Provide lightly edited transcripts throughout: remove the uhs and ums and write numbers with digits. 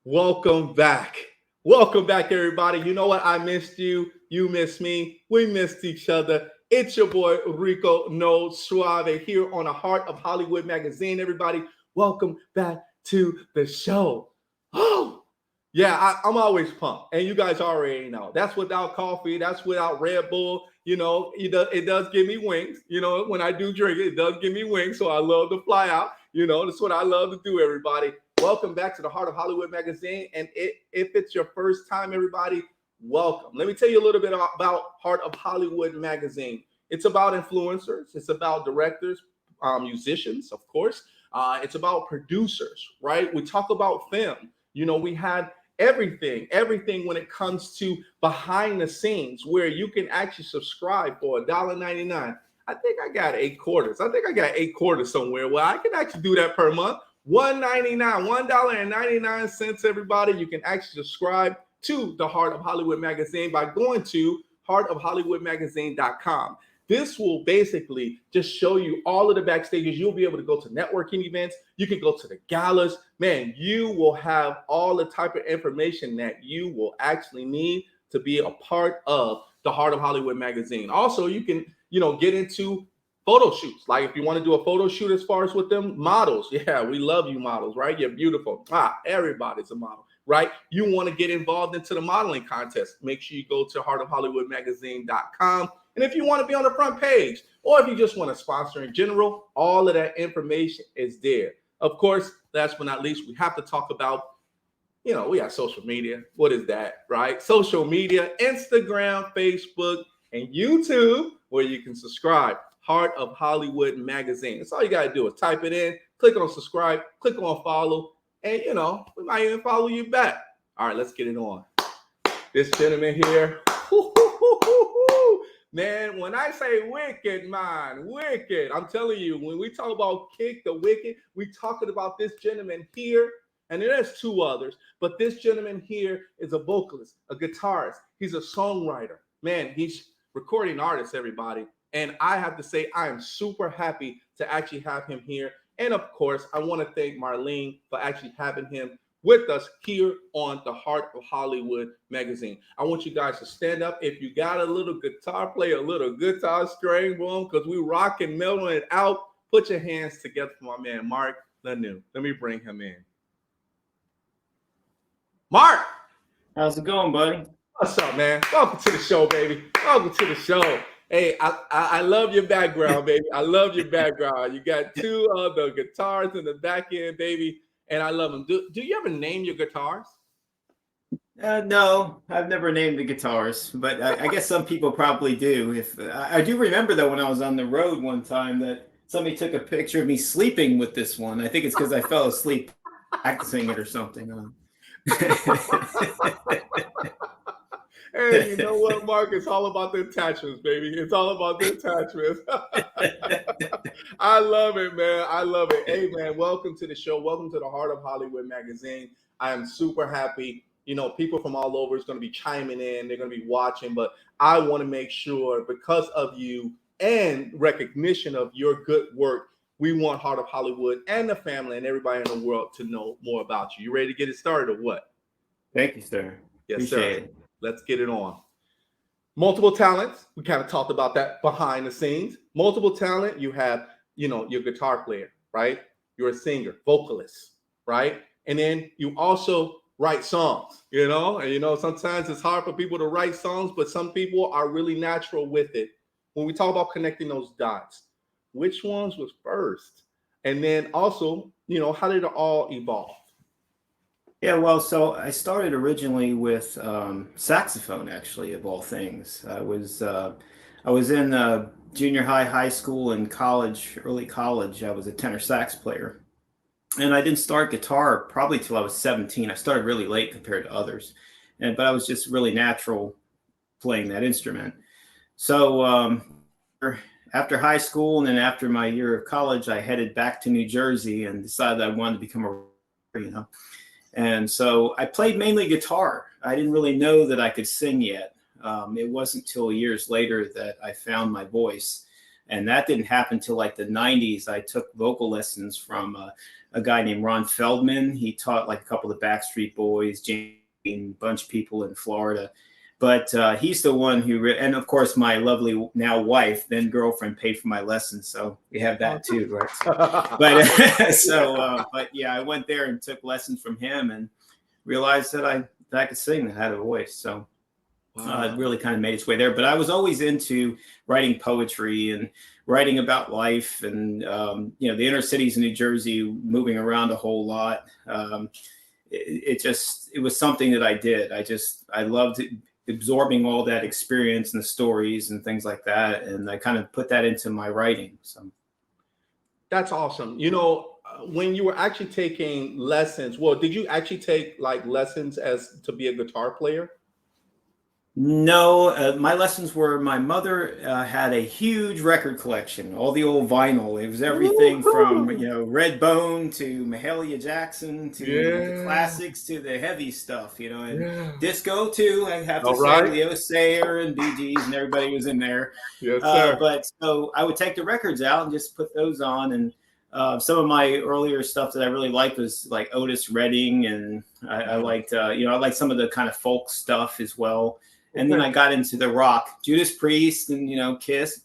Welcome back. Welcome back, everybody. You know what? I missed you. You missed me. We missed each other. It's your boy Rico No Suave here on the Heart of Hollywood magazine. Everybody, welcome back to the show. Oh, yeah, I'm always pumped, and you guys already know that's without coffee. That's without Red Bull. It does give me wings. When I do drink it, it does give me wings. So I love to fly out. That's what I love to do. Everybody, welcome back to the Heart of Hollywood magazine. And if it's your first time, everybody, welcome. Let me tell you a little bit about Heart of Hollywood magazine. It's about influencers. It's about directors, musicians, of course. It's about producers, right? We talk about film. We had everything when it comes to behind the scenes where you can actually subscribe for $1.99. I think I got 8 quarters. I think I got 8 quarters somewhere. Well, I can actually do that per month. $1.99, $1.99, everybody. You can actually subscribe to the Heart of Hollywood magazine by going to heartofhollywoodmagazine.com. This will basically just show you all of the backstages. You'll be able to go to networking events. You can go to the galas. Man, you will have all the type of information that you will actually need to be a part of the Heart of Hollywood magazine. Also, you can, get into photo shoots. Like if you want to do a photo shoot as far as with them models. Yeah, we love you models, right? You're beautiful. Everybody's a model, right? You want to get involved into the modeling contest. Make sure you go to heartofhollywoodmagazine.com. And if you want to be on the front page, or if you just want to sponsor in general, all of that information is there. Of course, last but not least, we have to talk about, we have social media. What is that, right? Social media, Instagram, Facebook, and YouTube, where you can subscribe. Heart of Hollywood magazine. That's all you got to do is type it in, click on subscribe, click on follow, and, we might even follow you back. All right, let's get it on. This gentleman here, man, when I say wicked, man, wicked, I'm telling you, when we talk about kick the wicked, we talking about this gentleman here, and there's two others, but this gentleman here is a vocalist, a guitarist. He's a songwriter. Man, he's recording artist, everybody. And I have to say, I am super happy to actually have him here. And of course, I want to thank Marlene for actually having him with us here on the Heart of Hollywood magazine. I want you guys to stand up. If you got a little guitar, play a little guitar string, boom, because we rocking, melting it out. Put your hands together for my man, Mark Lanoue. Let me bring him in. Mark! How's it going, buddy? What's up, man? Welcome to the show, baby. Welcome to the show. Hey, I love your background, baby. I love your background. You got two of the guitars in the back end, baby, and I love them. Do you ever name your guitars? No, I've never named the guitars, but I guess some people probably do. If I do remember though, when I was on the road one time, that somebody took a picture of me sleeping with this one. I think it's because I fell asleep practicing it or something. Hey, you know what, Mark? It's all about the attachments, baby. It's all about the attachments. I love it, man. I love it. Hey, man, welcome to the show. Welcome to the Heart of Hollywood magazine. I am super happy. People from all over is going to be chiming in. They're going to be watching. But I want to make sure, because of you and recognition of your good work, we want Heart of Hollywood and the family and everybody in the world to know more about you. You ready to get it started or what? Thank you, sir. Yes, Appreciate sir. it. Let's get it on. Multiple talents. We kind of talked about that behind the scenes. Multiple talent. You have, your guitar player, right? You're a singer, vocalist, right? And then you also write songs, and sometimes it's hard for people to write songs, but some people are really natural with it. When we talk about connecting those dots, which ones was first? And then also, how did it all evolve? Yeah, well, so I started originally with saxophone, actually, of all things. I was in junior high, high school, and college, early college. I was a tenor sax player, and I didn't start guitar probably till I was 17. I started really late compared to others, but I was just really natural playing that instrument. So after high school and then after my year of college, I headed back to New Jersey and decided I wanted to become a. And so I played mainly guitar. I didn't really know that I could sing yet. It wasn't until years later that I found my voice. And that didn't happen till like the 90s. I took vocal lessons from a guy named Ron Feldman. He taught like a couple of the Backstreet Boys, Jane, a bunch of people in Florida. But he's the one who, and of course, my lovely now wife, then girlfriend, paid for my lessons. So we have that too, right? But yeah, I went there and took lessons from him and realized that I could sing, that I had a voice. So it really kind of made its way there. But I was always into writing poetry and writing about life and, the inner cities in New Jersey, moving around a whole lot. It was something that I did. I loved absorbing all that experience and the stories and things like that. And I kind of put that into my writing. So that's awesome. When you were actually taking lessons, well, did you actually take like lessons as to be a guitar player? No, my lessons were, my mother had a huge record collection, all the old vinyl. It was everything from, Red Bone to Mahalia Jackson to the classics to the heavy stuff, and disco too. I have to say, Leo Sayer and Bee Gees and everybody was in there. Yes, sir. But so I would take the records out and just put those on. And some of my earlier stuff that I really liked was like Otis Redding. And I liked, I liked some of the kind of folk stuff as well. And then I got into the rock, Judas Priest, and Kiss,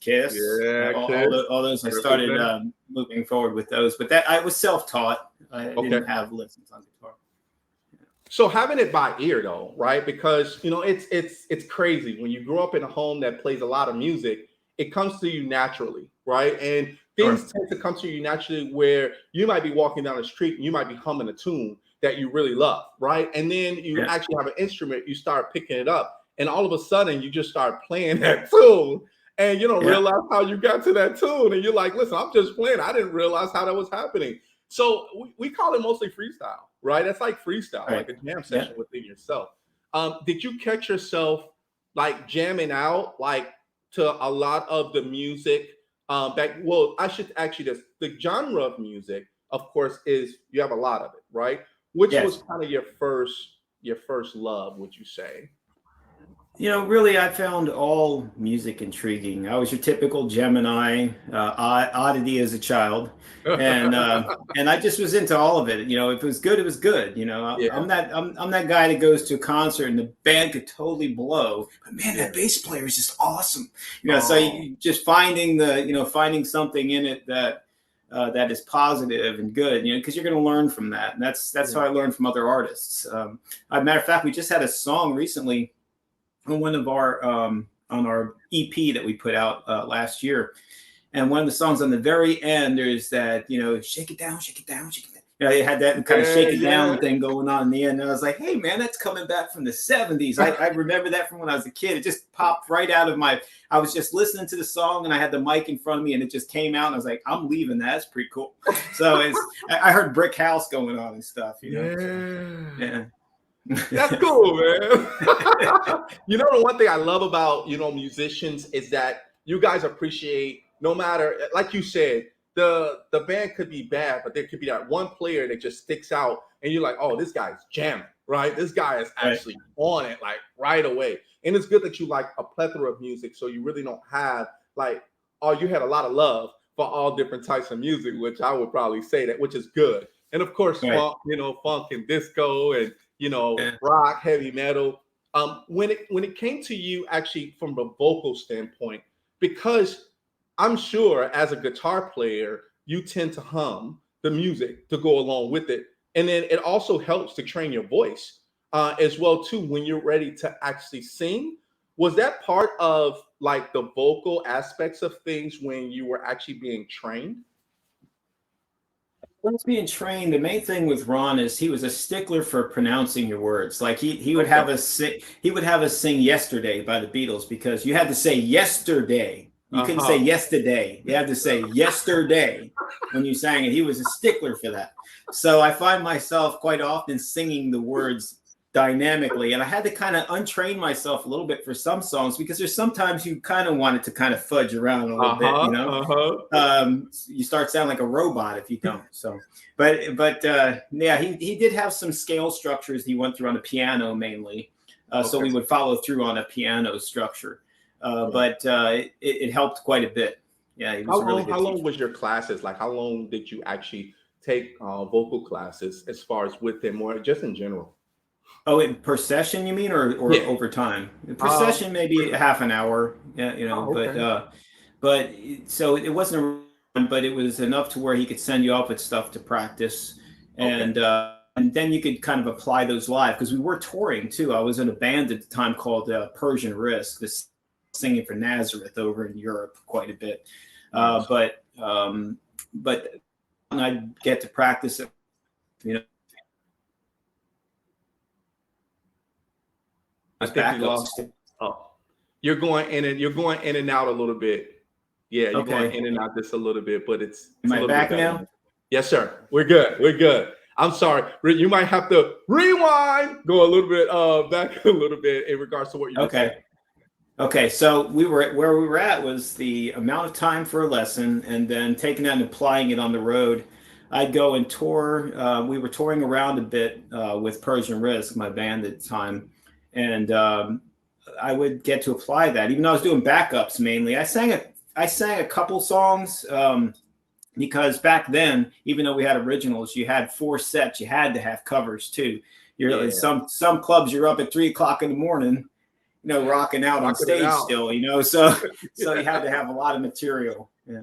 all those. I started moving forward with those, but that I was self-taught. I didn't have lessons on guitar. So having it by ear, though, right? Because it's crazy when you grow up in a home that plays a lot of music. It comes to you naturally, right? And things tend to come to you naturally, where you might be walking down the street and you might be humming a tune that you really love, right? And then you actually have an instrument, you start picking it up. And all of a sudden, you just start playing that tune, and you don't realize how you got to that tune. And you're like, "Listen, I'm just playing. I didn't realize how that was happening." So we call it mostly freestyle, right? That's like freestyle, like a jam session within yourself. Did you catch yourself like jamming out, like to a lot of the music back? Well, I should ask you this: the genre of music, of course, is you have a lot of it, right? Which was kind of your first love? Would you say? Really, I found all music intriguing. I was your typical Gemini, oddity as a child, and I just was into all of it. If it was good, it was good. I'm that guy that goes to a concert and the band could totally blow, but man, that bass player is just awesome. So you just finding finding something in it that is positive and good, because you're going to learn from that, and that's how I learned from other artists. As a matter of fact, we just had a song recently on one of our on our EP that we put out last year, and one of the songs on the very end, there's that shake it down, shake it down, shake it down. They had that kind of shake it down thing going on in the end. And I was like, hey man, that's coming back from the 70s. I remember that from when I was a kid. It just popped right out of I was just listening to the song and I had the mic in front of me and it just came out and I was like, I'm leaving that. That's pretty cool. So I heard Brick House going on and stuff. Yeah. That's cool, man. The one thing I love about musicians is that you guys appreciate, no matter, like you said, the band could be bad, but there could be that one player that just sticks out and you're like, oh, this guy's jamming, right? This guy is actually on it like right away. And it's good that you like a plethora of music, so you really don't have like, oh, you had a lot of love for all different types of music, which I would probably say that, which is good. And of course, funk and disco and rock, heavy metal. When it came to you actually from the vocal standpoint, because I'm sure as a guitar player, you tend to hum the music to go along with it. And then it also helps to train your voice as well too when you're ready to actually sing. Was that part of like the vocal aspects of things when you were actually being trained? When it's being trained, the main thing with Ron is he was a stickler for pronouncing your words. Like he would have us sing "Yesterday" by the Beatles because you had to say yesterday. You couldn't say yesterday. You had to say yesterday when you sang it. He was a stickler for that. So I find myself quite often singing the words dynamically, and I had to kind of untrain myself a little bit for some songs because there's sometimes you kind of want it to kind of fudge around a little bit, you start sounding like a robot if you don't. So, but he did have some scale structures he went through on the piano mainly, so we would follow through on a piano structure, but it helped quite a bit. Yeah, he was a really How good long teacher. was your classes? Like, how long did you actually take vocal classes as far as with him or just in general? Oh, per session, you mean, or Yeah. over time? Per Um. session, maybe a half an hour. Yeah, Oh, okay. but so it wasn't a run, but it was enough to where he could send you off with stuff to practice, Okay. and then you could kind of apply those live because we were touring too. I was in a band at the time called Persian Risk, this singing for Nazareth over in Europe quite a bit. Uh, Nice. but um, but I'd get to practice it, you know, I as think we backups. lost. Oh, you're going in and out a little bit. Yeah, you're going Okay, in and out just a little bit, but it's am a I little bit back better now? now. Yes, sir. We're good. We're good. I'm sorry. You might have to rewind, go a little bit back a little bit in regards to what you just said. Okay. Okay, so where we were at was the amount of time for a lesson, and then taking that and applying it on the road. I'd go and tour. We were touring around a bit with Persian Risk, my band at the time, and I would get to apply that. Even though I was doing backups mainly, I sang a couple songs because back then, even though we had originals, you had 4 sets. You had to have covers too. You're Yeah, some clubs you're up at 3 o'clock in the morning, rocking out on rocking it stage out. still, so you had to have a lot of material. Yeah.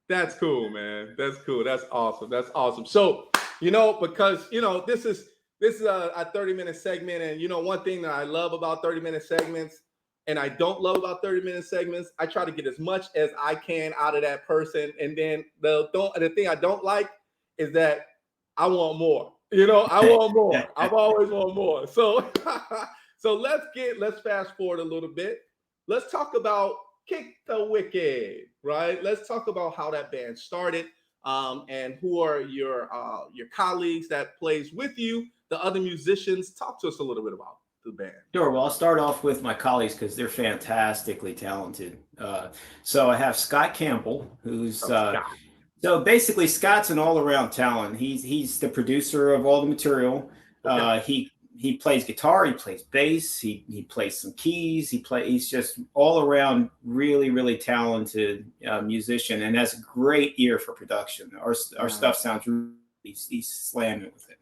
That's cool, man. That's cool. That's awesome. That's awesome. So, because this is a 30-minute segment, and one thing that I love about 30-minute segments, and I don't love about 30-minute segments, I try to get as much as I can out of that person, and then the thing I don't like is that I want more. I want more. I've always want more. So, so let's fast forward a little bit. Let's talk about Kick the Wicked, right? Let's talk about how that band started, and who are your colleagues that plays with you, the other musicians. Talk to us a little bit about the band. Sure. Well, I'll start off with my colleagues because they're fantastically talented. So I have Scott Campbell, who's Oh, Scott. so basically Scott's an all-around talent. He's the producer of all the material. Okay. He plays guitar, he plays bass, he plays some keys. He's just all around really talented musician and has a great ear for production. Our stuff sounds really, he's slamming with it.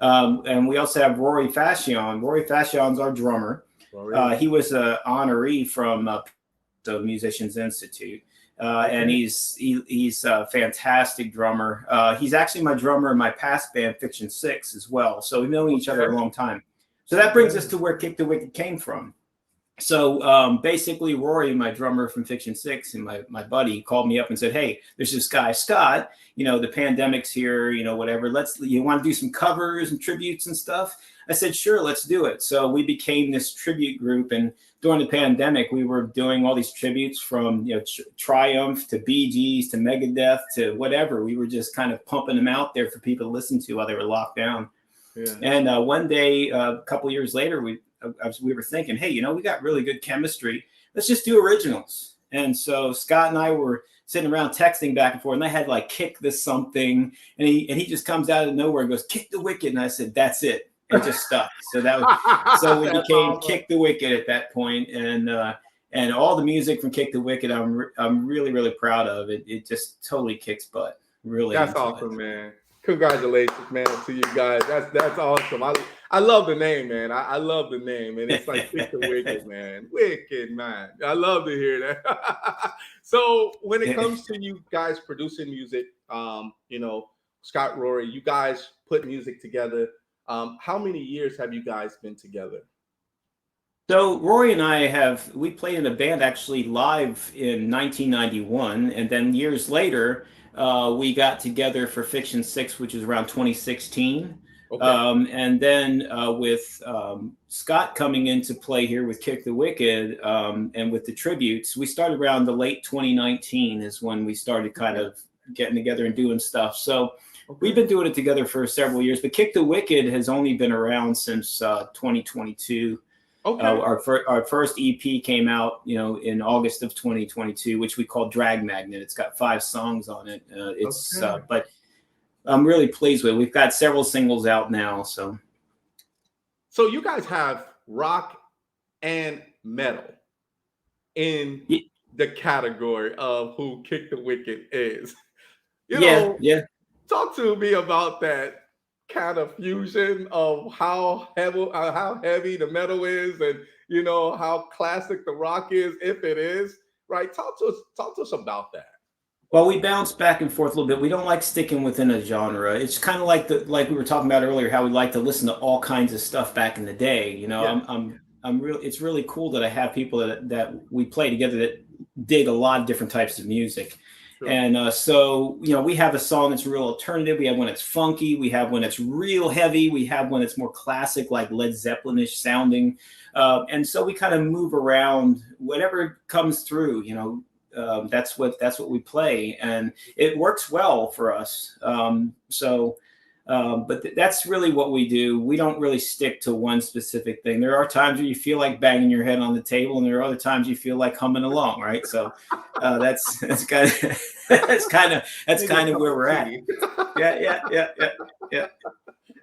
And we also have Rory Fashion. Rory Fashion's our drummer. He was an honoree from the Musicians Institute. And he's a fantastic drummer. He's actually my drummer in my past band, Fiction 6, as well. So we've known each other a long time. So that brings us to where Kick the Wicked came from. So basically, Rory, my drummer from Fiction 6, and my buddy called me up and said, "Hey, there's this guy, Scott, the pandemic's here, whatever. You want to do some covers and tributes and stuff?" I said, "Sure, let's do it." So we became this tribute group. And during the pandemic, we were doing all these tributes from, Triumph to Bee Gees to Megadeth to whatever. We were just kind of pumping them out there for people to listen to while they were locked down. Yeah. And one day, a couple years later, we were thinking, hey, we got really good chemistry. Let's just do originals. And so Scott and I were sitting around texting back and forth, and I had like Kick the something, and he just comes out of nowhere and goes, "Kick the Wicked," and I said, "That's it." It just stuck. So so we became awesome. Kick the Wicked at that point, and all the music from Kick the Wicked, I'm really proud of it. It just totally kicks butt. Really, that's awesome, man. Congratulations, man, to you guys. That's awesome. I love the name, man. I love the name, and it's like Kick the Wicked, man. Wicked, man. I love to hear that. So when it comes to you guys producing music, Scott, Rory, you guys put music together. How many years have you guys been together? So Rory and we played in a band actually live in 1991, and then years later, we got together for Fiction 6, which was around 2016. Okay. And then with Scott coming into play here with Kick the Wicked, and with the tributes, we started around the late 2019 is when we started kind of getting together and doing stuff. So we've been doing it together for several years, but Kick the Wicked has only been around since 2022. Okay. Our first EP came out, in August of 2022, which we call Drag Magnet. It's got 5 songs on it. But I'm really pleased with it. We've got several singles out now. So you guys have rock and metal in the category of who kicked the wicket is. You Yeah, know, yeah. talk to me about that kind of fusion of how heavy the metal is, and how classic the rock is, if it is right. Talk to us about that. Well, we bounce back and forth a little bit. We don't like sticking within a genre. It's kind of like we were talking about earlier, how we like to listen to all kinds of stuff back in the day. Yeah, I'm really it's really cool that I have people that we play together that dig a lot of different types of music. sure. And so, we have a song that's real alternative. We have one that's funky. We have one that's real heavy. We have one that's more classic, like Led Zeppelinish sounding. And so we kind of move around whatever comes through. That's what we play, and it works well for us. But that's really what we do. We don't really stick to one specific thing. There are times where you feel like banging your head on the table, and there are other times you feel like humming along, right? So that's kind of that's kind of where we're at. Yeah.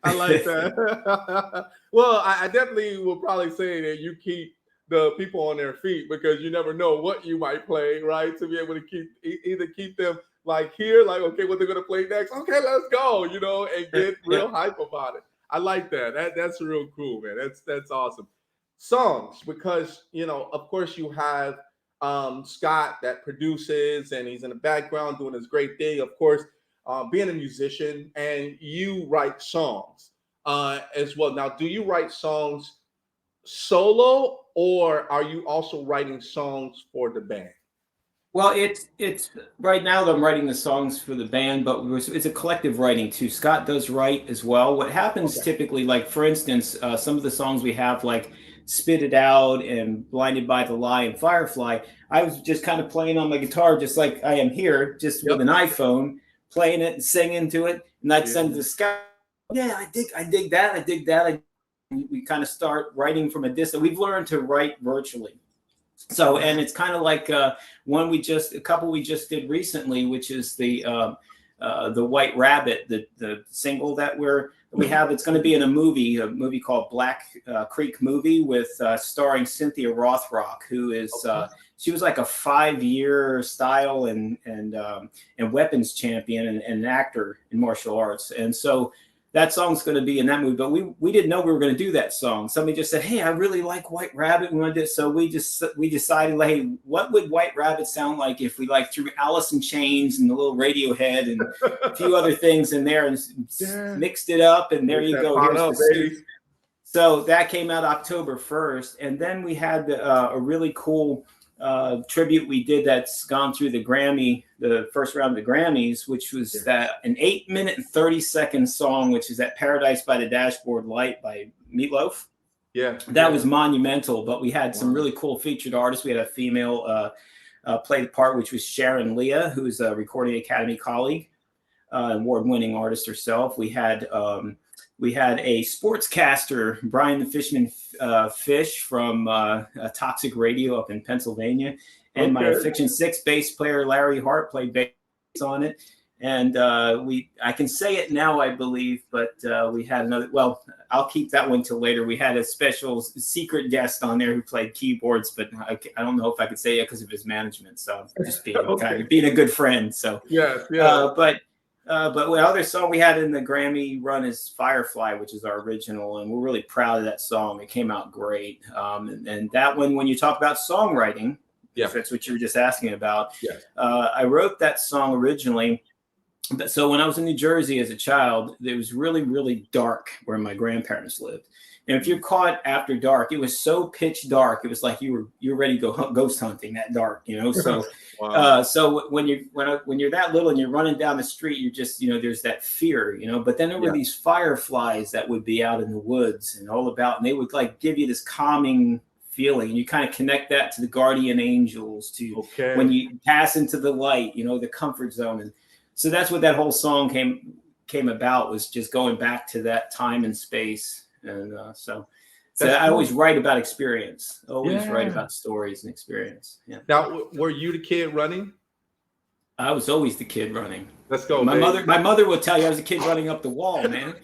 I like that. Well, I definitely will probably say that you keep the people on their feet, because you never know what you might play, right? To be able to either keep them like here, like, okay, what they're gonna play next. Okay, let's go, and get Yeah. real hype about it. I like that. That's real cool, man. That's awesome. Songs, because of course you have Scott that produces, and he's in the background doing his great thing. Of course, being a musician, and you write songs as well. Now, do you write songs solo, or are you also writing songs for the band? Well, it's right now that I'm writing the songs for the band, but it's a collective writing too. Scott does write as well. What happens Okay. typically, like for instance, some of the songs we have, like "Spit It Out" and "Blinded by the Lie" and "Firefly," I was just kind of playing on my guitar, just like I am here, just with Yep. an iPhone, playing it and singing to it, and I'd Yeah. send it to Scott. Yeah, I dig that. I dig that. We kind of start writing from a distance. We've learned to write virtually. So, and it's kind of like a couple we just did recently, which is the White Rabbit, the single that we have. It's going to be in a movie called Black Creek Movie, with starring Cynthia Rothrock, who is Okay. she was like a 5-year style and weapons champion, and an actor in martial arts. And so that song's going to be in that movie, but we didn't know we were going to do that song. Somebody just said, "Hey, I really like White Rabbit. We want to do it." So we decided, like, hey, what would White Rabbit sound like if we like threw Alice in Chains and the little Radiohead and a few other things in there and Yeah. mixed it up, and there Get you that go. part Here's up, the baby. So that came out October 1st, and then we had a really cool tribute we did that's gone through the first round of the Grammys, which was that an 8-minute and 30-second song, which is that "Paradise by the Dashboard Light" by Meatloaf. Yeah. That was monumental, but we had some really cool featured artists. We had a female play the part, which was Sharon Leah, who's a Recording Academy colleague, award-winning artist herself. We had a sportscaster, Brian the Fishman Fish, from Toxic Radio up in Pennsylvania, and my Okay. Fiction 6 bass player Larry Hart played bass on it. And I can say it now, I believe, but we had another. Well, I'll keep that one till later. We had a special secret guest on there who played keyboards, but I don't know if I could say it because of his management. So just being Okay. being a good friend. So Yes. but what other song we had in the Grammy run is "Firefly," which is our original, and we're really proud of that song. It came out great. And that one, when you talk about songwriting, if that's what you were just asking about, Yes. I wrote that song originally. So when I was in New Jersey as a child, it was really, really dark where my grandparents lived. And if you're caught after dark, it was so pitch dark. It was like you're ready to go ghost hunting that dark, So, Wow. so when you're that little and you're running down the street, you're just, there's that fear, But then there were these fireflies that would be out in the woods and all about, and they would like give you this calming feeling, and you kind of connect that to the guardian angels, to when you pass into the light, the comfort zone. And so that's what that whole song came about, was just going back to that time and space. And so I always write about experience, always write about stories and experience. Yeah. Now, were you the kid running? I was always the kid running. Let's go. My baby. mother will tell you I was a kid running up the wall, man.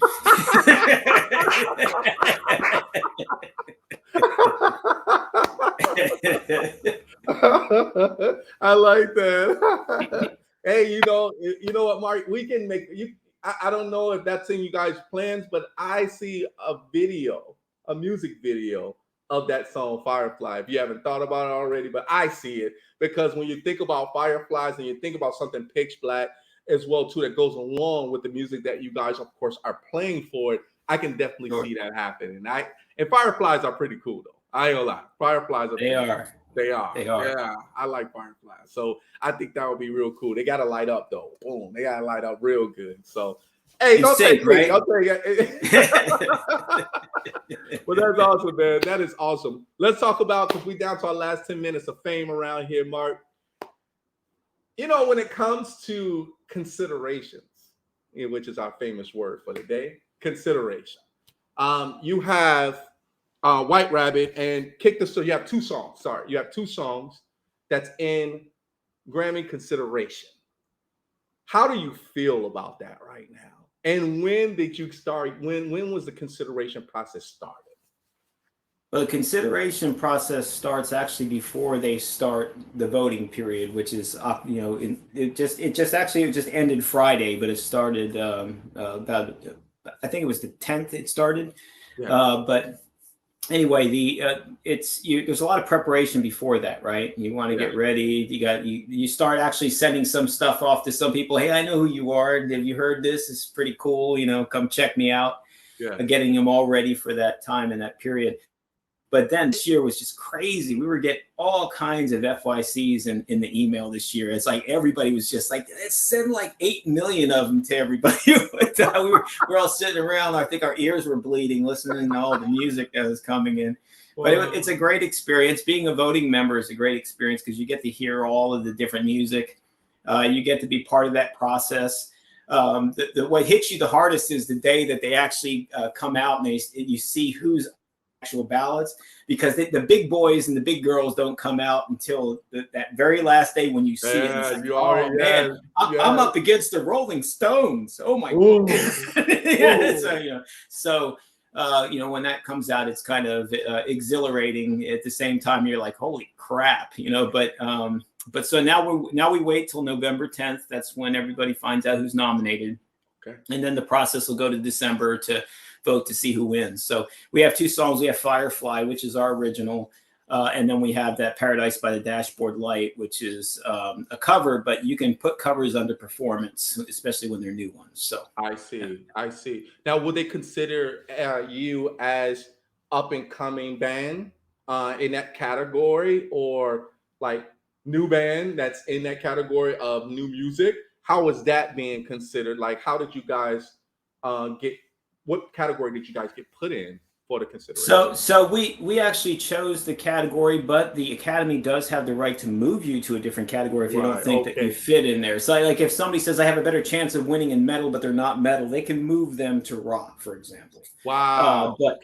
I like that. Hey, you know what, Mark? We can make you. I don't know if that's in you guys' plans, but I see a video, a music video of that song Firefly. If you haven't thought about it already, but I see it because when you think about fireflies and you think about something pitch black as well too that goes along with the music that you guys, of course, are playing for it, I can definitely Sure. see that happen. And fireflies are pretty cool though. I ain't gonna lie, fireflies are They pretty cool. are. They are. They are. Yeah, I like fireflies. So I think that would be real cool. They gotta light up though. Boom. They gotta light up real good. So hey, In don't sync, take me. right? Don't take Well, that's awesome, man. That is awesome. Let's talk about because we down to our last 10 minutes of fame around here, Mark. You know, when it comes to considerations, which is our famous word for the day, consideration. You have White Rabbit and Kick the Store. You have two songs. Sorry, you have two songs that's in Grammy consideration. How do you feel about that right now? And when did you start? When was the consideration process started? Well, the consideration process starts actually before they start the voting period, which is it just ended Friday, but it started about I think it was the 10th it started. Yeah. But anyway, there's a lot of preparation before that, right? You want to Yeah. get ready. You start actually sending some stuff off to some people. Hey, I know who you are. Have you heard this? It's pretty cool. Come check me out. Yeah. Getting them all ready for that time and that period. But then this year was just crazy. We were getting all kinds of FYCs in the email this year. It's like everybody was just like, let's send like 8 million of them to everybody. we're all sitting around. I think our ears were bleeding listening to all the music that was coming in. But it's a great experience. Being a voting member is a great experience because you get to hear all of the different music. You get to be part of that process. What hits you the hardest is the day that they actually come out and you see who's actual ballots, because the big boys and the big girls don't come out until that very last day when you see it. It's like, oh man, I'm up against the Rolling Stones. Oh my goodness. So when that comes out, it's kind of exhilarating. At the same time, you're like, holy crap, But so now we wait till November 10th. That's when everybody finds out who's nominated. Okay. And then the process will go to December to vote to see who wins. So we have two songs. We have Firefly, which is our original. And then we have that Paradise by the Dashboard Light, which is a cover, but you can put covers under performance, especially when they're new ones. So I see. Now, would they consider you as up and coming band in that category, or like new band that's in that category of new music? How is that being considered? Like, how did you guys what category did you guys get put in for the consideration? So we actually chose the category, but the Academy does have the right to move you to a different category if you don't think that you fit in there. So like if somebody says I have a better chance of winning in metal, but they're not metal, they can move them to rock, for example. Wow. But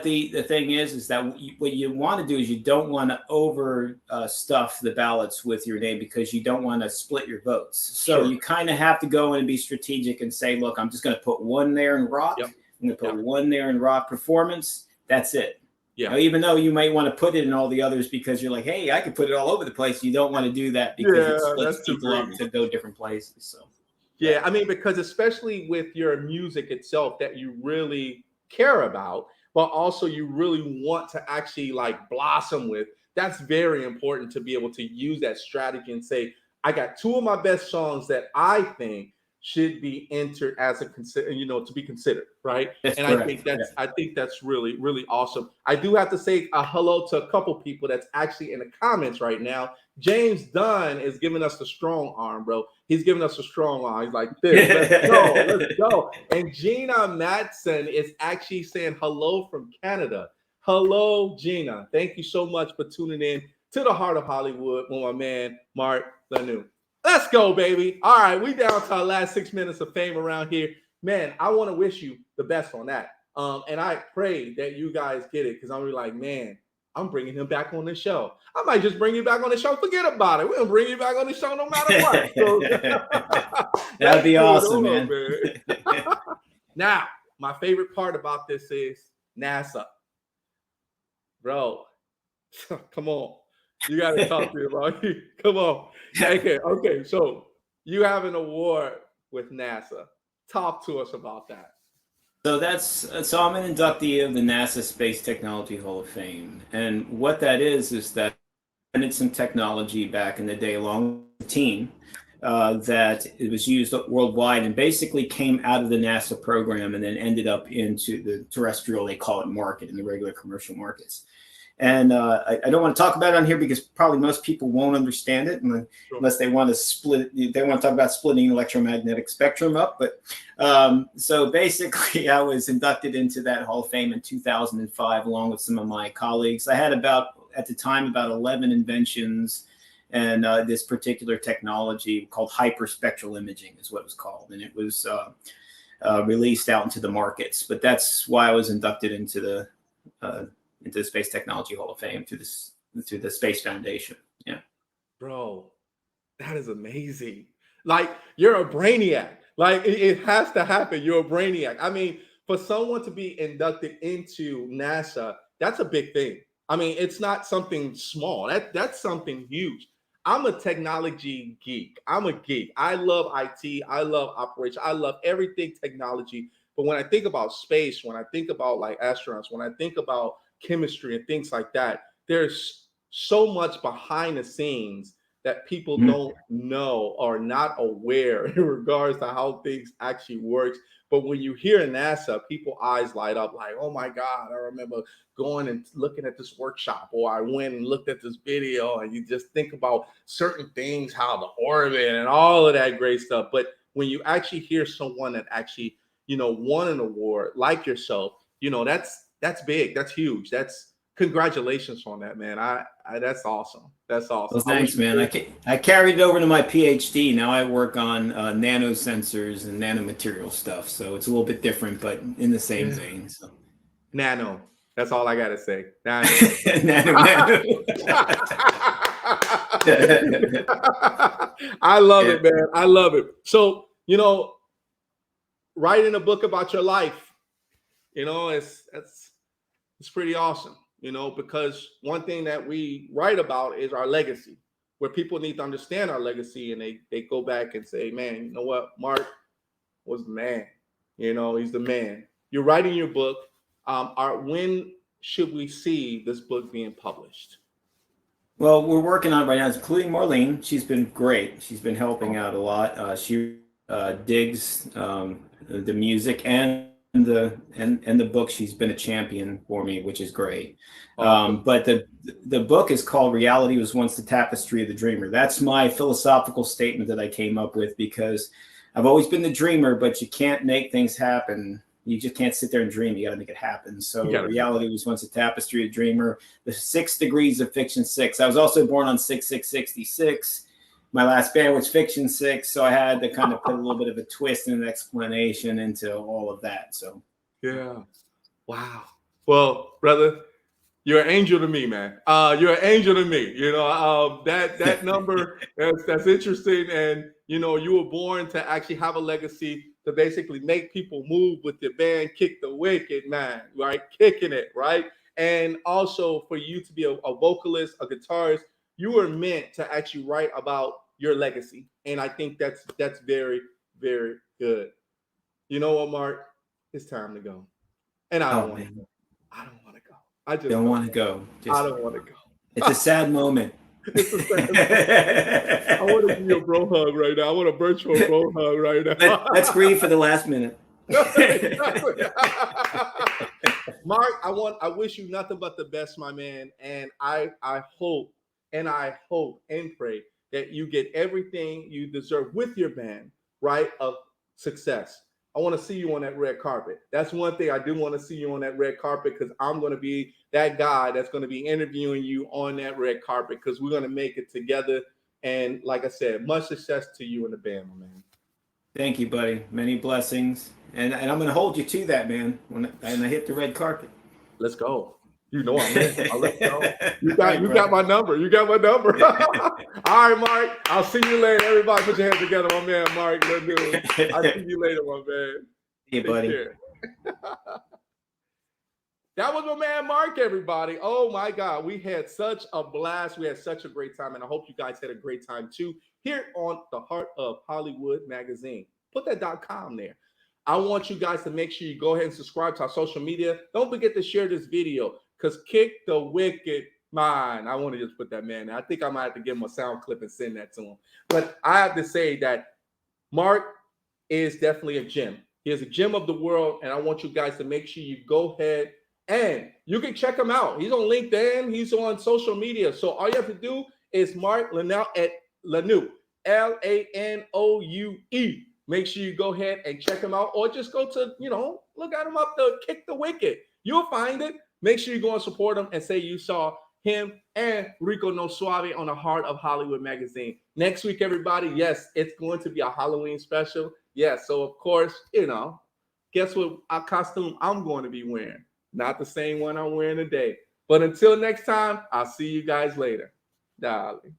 the thing is that what you want to do is you don't want to over stuff the ballots with your name, because you don't want to split your votes. So you kind of have to go in and be strategic and say, look, I'm just going to put one there in rock. Yep. I'm going to put one there in rock performance. That's it. Yeah. Even though you might want to put it in all the others because you're like, hey, I could put it all over the place. You don't want to do that because it splits people up to go different places. So. Yeah, I mean, because especially with your music itself that you really care about, but also you really want to actually like blossom with, that's very important to be able to use that strategy and say, I got two of my best songs that I think should be entered as to be considered, right? That's and correct. I think that's really, really awesome. I do have to say a hello to a couple people that's actually in the comments right now. James Dunn is giving us the strong arm, bro. He's giving us a strong arm. He's like, this, let's go. And Gina Matson is actually saying hello from Canada. Hello, Gina. Thank you so much for tuning in to the Heart of Hollywood with my man, Mark Lanoue. Let's go, baby. All right, we down to our last 6 minutes of fame around here. Man, I want to wish you the best on that. And I pray that you guys get it, because I'm really like, man, I'm bringing him back on the show. I might just bring you back on the show. Forget about it. We'll bring you back on the show no matter what. So, that'd be awesome, man. Now, my favorite part about this is NASA. Bro, come on. You got to talk to me about it. Come on. Okay, okay. So you have an award with NASA. Talk to us about that. So so I'm an inductee of the NASA Space Technology Hall of Fame, and what that is that I invented some technology back in the day, along with the team, that it was used worldwide and basically came out of the NASA program and then ended up into the terrestrial, they call it, market in the regular commercial markets. And I don't want to talk about it on here because probably most people won't understand it unless they want to split. They want to talk about splitting electromagnetic spectrum up. But so basically, I was inducted into that Hall of Fame in 2005, along with some of my colleagues. I had at the time about 11 inventions, and this particular technology called hyperspectral imaging is what it was called, and it was released out into the markets. But that's why I was inducted into the Space Technology Hall of Fame through the Space Foundation. Yeah, Bro, that is amazing. Like, you're a brainiac. Like, it has to happen. You're a brainiac. I mean, for someone to be inducted into NASA, that's a big thing. I mean, it's not something small. That's something huge. I'm a technology geek. I'm a geek. I love IT. I love operations. I love everything technology. But when I think about space, when I think about like astronauts, when I think about chemistry and things like that, there's so much behind the scenes that people don't know or not aware in regards to how things actually works. But when you hear NASA, people eyes light up like, oh my God, I remember going and looking at this workshop, or I went and looked at this video, and you just think about certain things, how the orbit and all of that great stuff. But when you actually hear someone that actually, won an award like yourself, that's big. That's huge. That's congratulations on that, man. I that's awesome. That's awesome. Well, thanks, man. I carried it over to my PhD. Now I work on nanosensors and nanomaterial stuff, so it's a little bit different, but in the same vein. So. Nano. That's all I gotta say. Nano. nano. I love it, man. I love it. So, writing a book about your life, it's pretty awesome, because one thing that we write about is our legacy, where people need to understand our legacy, and they go back and say, man, you know what? Mark was the man. He's the man. You're writing your book. When should we see this book being published? Well, we're working on it right now, including Marlene. She's been great. She's been helping out a lot. She digs the music and the book. She's been a champion for me, which is great. But the book is called "Reality Was Once the Tapestry of the Dreamer." That's my philosophical statement that I came up with, because I've always been the dreamer, but you can't make things happen. You just can't sit there and dream. You got to make it happen. So reality was once a tapestry, a dreamer. The 6 degrees of Fiction 6. I was also born on 6/6/66. My last band was Fiction 6, so I had to kind of put a little bit of a twist and an explanation into all of that. So yeah, wow. Well, brother, you're an angel to me, man. You're an angel to me. That number that's interesting, and you were born to actually have a legacy to basically make people move with your band, Kick the Wicked, man, right? Kicking it, right? And also for you to be a vocalist, a guitarist, you were meant to actually write about your legacy, and I think that's very, very good. You know what, Mark? It's time to go, and I don't want to go. I don't want to go. I just don't want to go. I don't want to go. It's a sad moment. It's a sad moment. I want to give you a bro hug right now. I want a virtual bro hug right now. Let's grieve for the last minute. Mark, I wish you nothing but the best, my man. And I hope and pray that you get everything you deserve with your band, right, of success. I want to see you on that red carpet. That's one thing I do want to see you on that red carpet, because I'm going to be that guy that's going to be interviewing you on that red carpet, because we're going to make it together. And like I said, much success to you and the band, my man. Thank you, buddy. Many blessings. And I'm going to hold you to that, man, when I hit the red carpet. Let's go. I'm in. Let's go. You got my number. You got my number. All right, Mark. I'll see you later. Everybody put your hands together, my man, Mark. I'll see you later, my man. Hey, buddy. That was my man Mark, everybody. Oh my God. We had such a blast. We had such a great time. And I hope you guys had a great time too here on the Heart of Hollywood magazine. Put that .com there. I want you guys to make sure you go ahead and subscribe to our social media. Don't forget to share this video because Kick the Wicked Mind. I want to just put that man there. I think I might have to give him a sound clip and send that to him. But I have to say that Mark is definitely a gem. He is a gem of the world. And I want you guys to make sure you go ahead and you can check him out. He's on LinkedIn. He's on social media. So all you have to do is Mark Lanoue at Lanoue, Lanoue. Make sure you go ahead and check him out, or just go to, look at him up to Kick the Wicked. You'll find it. Make sure you go and support him and say you saw him and Rico No Suave on the Heart of Hollywood magazine. Next week, everybody, yes, it's going to be a Halloween special. Yes, so of course, guess what costume I'm going to be wearing? Not the same one I'm wearing today. But until next time, I'll see you guys later. Darling.